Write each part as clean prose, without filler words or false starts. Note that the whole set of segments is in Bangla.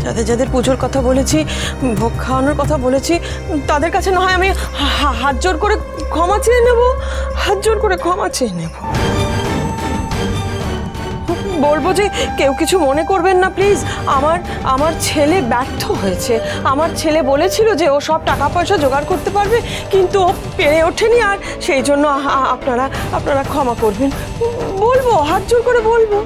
যাদের যাদের পুজোর কথা বলেছি, ভোগ খাওয়ানোর কথা বলেছি, তাদের কাছে না হয় আমি হাত জোর করে ক্ষমা চেয়ে নেব, হাত জোর করে ক্ষমা চেয়ে নেব। বলবো যে কেউ কিছু মনে করবেন না প্লিজ। আমার ছেলে ব্যর্থ হয়েছে। আমার ছেলে বলেছিল যে ও সব টাকা পয়সা জোগাড় করতে পারবে, কিন্তু ও পেরে ওঠেনি, আর সেই জন্য আপনারা ক্ষমা করবেন। বলবো, হাত জোর করে বলবো।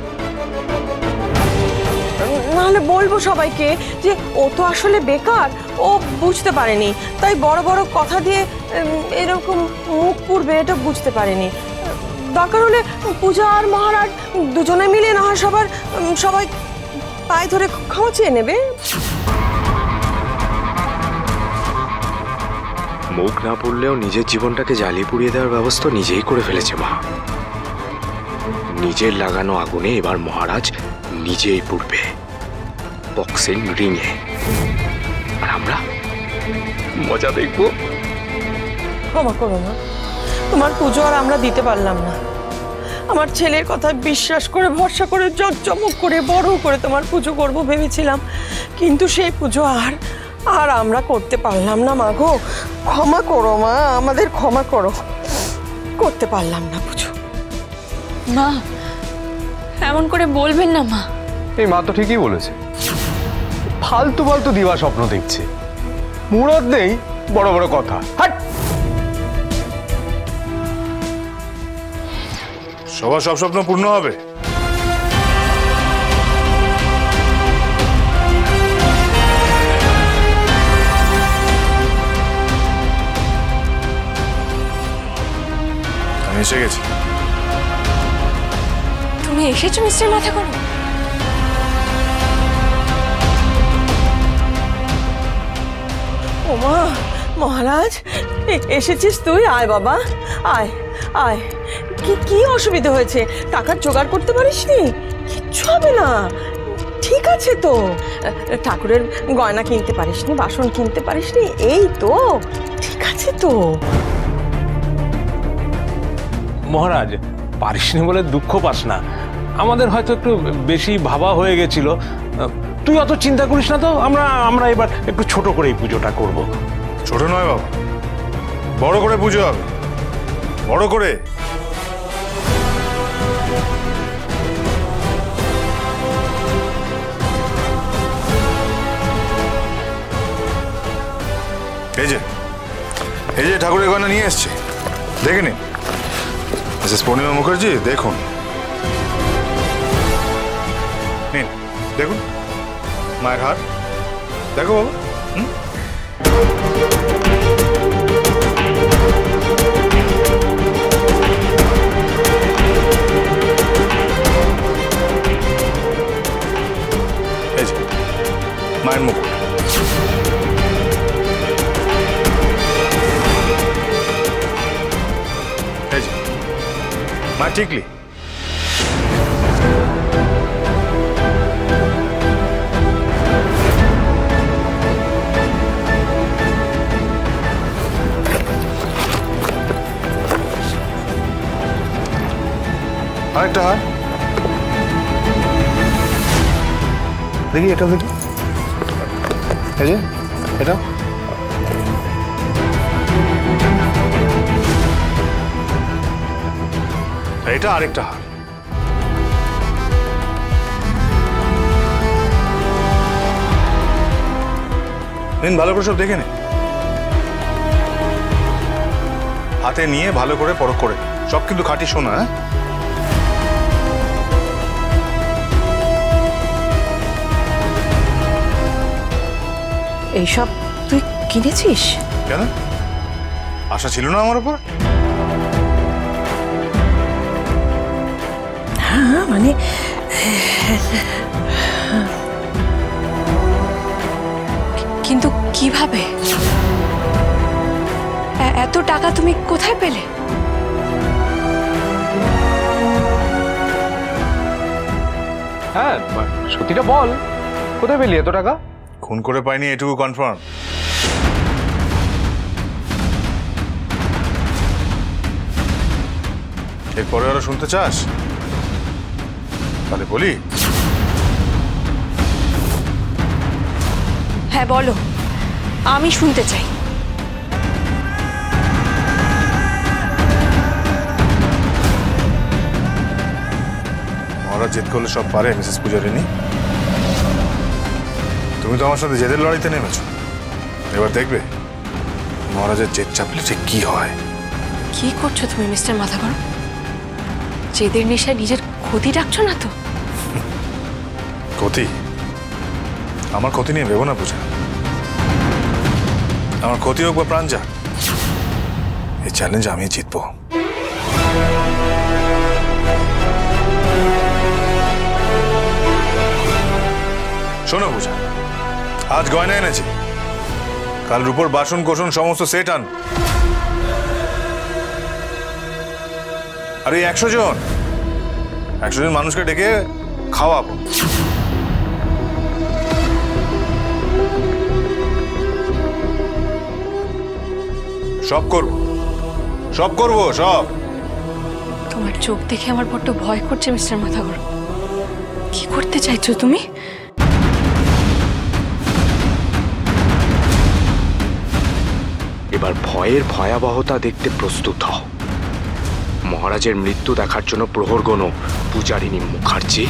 নাহলে বলবো সবাইকে যে ও তো আসলে বেকার, ও বুঝতে পারেনি, তাই বড় বড় কথা দিয়ে এরকম মুখ পুড়বে এটা বুঝতে পারেনি। দরকার হলে পূজা আর মহারাজ দুজনে মিলে না হয় সবাই পায়ে ধরে ক্ষমা চেয়ে নেবে। মুখ না পুড়লেও নিজের জীবনটাকে জ্বালিয়ে পুড়িয়ে দেওয়ার ব্যবস্থা নিজেই করে ফেলেছে মা। নিজের লাগানো আগুনে এবার মহারাজ নিজেই পুড়বে বক্সিং রিংয়ে, আর আমরা মজা দেখবো। ক্ষমা করো না, তোমার পুজো আর আমরা দিতে পারলাম না। আমার ছেলের কথা বিশ্বাস করে ভরসা করে জমজমক করে বড় করে তোমার পুজো করব ভেবেছিলাম, কিন্তু সেই পুজো আর আমরা করতে পারলাম না। মা গো, ক্ষমা করো মা, আমাদের ক্ষমা করো, করতে পারলাম না পুজো। মা এমন করে বলবেন না মা। এই মা তো ঠিকই বলেছে, ফালতু ফালতু দিবা স্বপ্ন দেখছে, মুরদ নেই বড় বড় কথা। হাট! সবার সব স্বপ্ন পূর্ণ হবে? আমি এসে গেছি। তুমি এসেছো মিস্টার মাথা করো? ওমা, মহারাজ এসেছিস তুই? আয় বাবা, আয় আয়। কি অসুবিধা হয়েছে? টাকার জোগাড় করতে পারিসনি? কিচ্ছু হবে না, ঠিক আছে তো। ঠাকুরের গয়না কিনতে পারিসনি, বাসন কিনতে পারিসনি, এই তো ঠিক আছে তো। মহারাজ, পারিসনি বলে দুঃখ পাস না, আমাদের হয়তো একটু বেশি ভাবা হয়ে গেছিল। তুই অত চিন্তা করিস না তো, আমরা এবার একটু ছোট করে এই পুজোটা করব। ছোট নয় বাবা, বড় করে পুজো হবে, বড় করে। এই যে ঠাকুরের গয়না নিয়ে এসছে, দেখে নিন। মিসেস পূর্ণিমা মুখার্জি, দেখুন, নিন, দেখুন মায়ের হাত, দেখো বাবা। এই যে মায়ের মুখ, মা টিকলি, আরেকটা হার, দেখি এটা, দেখি এই যে এটা, এটা আরেকটা হার। নিন, ভালো করে সব দেখে নে, হাতে নিয়ে ভালো করে পরখ করে, সব কিন্তু খাঁটি সোনা। হ্যাঁ, এইসব তুই কিনেছিস? কেন, আশা ছিল না আমার উপর? হ্যাঁ, মানে কিন্তু কিভাবে? এত টাকা তুমি কোথায় পেলে? হ্যাঁ, সত্যিটা বল, কোথায় পেলি এত টাকা? খুন করে পাইনি এটুকু কনফার্ম। এরপরে আরো শুনতে চাস? তাহলে বলি, হ্যাঁ বলো, আমি শুনতে চাই। মহারাজ জেদ করলে সব পারে মিসেস পূজারিনী। তুমি তো আমার সাথে জেদের লড়াইতে নেমেছো, এবার দেখবে মহারাজের জেদ চাপলে ঠিক কি হয়। কি করছো তুমি মিস্টার মাথা গরম? জেদের নেশায় নিজের ক্ষতি ডাকছো না তো? ক্ষতি? আমার ক্ষতি নিয়ে ভেবো না পূজা। আমার ক্ষতি হোক বা প্রাণ যাক, এই চ্যালেঞ্জ আমি জিতবো। শোনো পূজা, আজ গয়না এনেছি, কাল রূপোর বাসন কোসন সমস্ত সেট আন। আর এই 100 জন মানুষকে ডেকে খাওয়াবো। সব করবো সব। তোমার চোখ দেখে আমার বড্ড ভয় করছে মিস্টার মাথা গরম। কি করতে চাইছো তুমি? এবার ভয়ের ভয়াবহতা দেখতে প্রস্তুত হও। মহারাজের মৃত্যু দেখার জন্য প্রহর গণ পূজারিনী মুখার্জি।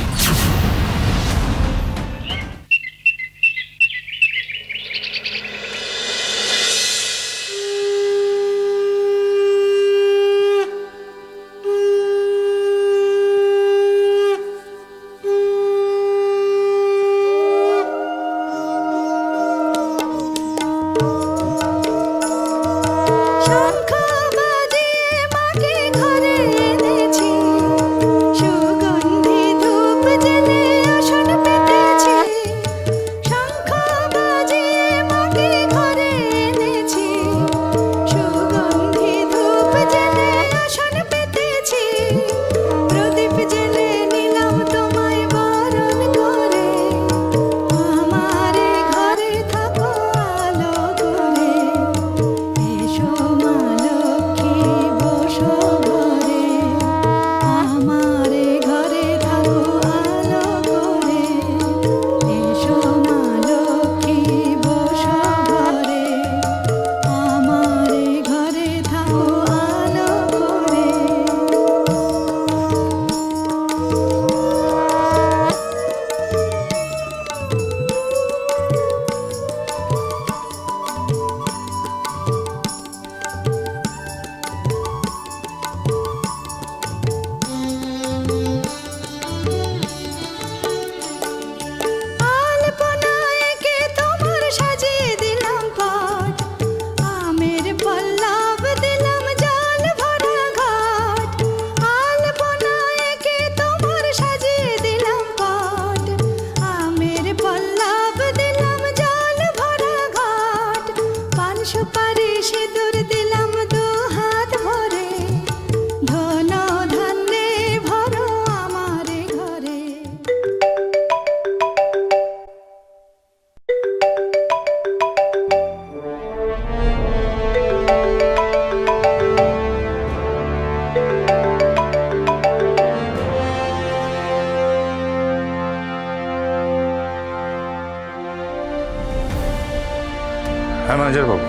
হ্যাঁ ম্যানেজার বাবু,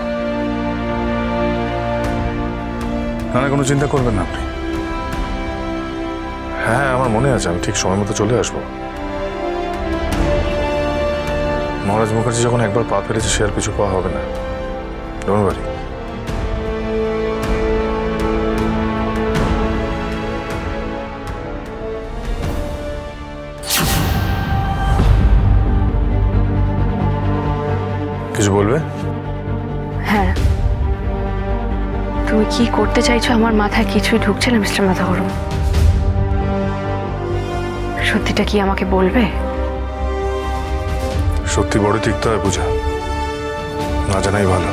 না কোনো চিন্তা করবেন না আপনি। হ্যাঁ আমার মনে আছে, আমি ঠিক সময় মতো চলে আসবো। মহারাজ মুখার্জি যখন একবার পা ফেলেছে সে আর কিছু পাওয়া হবে না। Don't worry. কিছু বলবে? হ্যাঁ, তুমি কি করতে চাইছো আমার মাথায় কিছুই ঢুকছে না মিস্টার মাথা গরম। সত্যিটা কি আমাকে বলবে? সত্যি বড় তিক্ত হয় পূজা, না জানাই ভালো।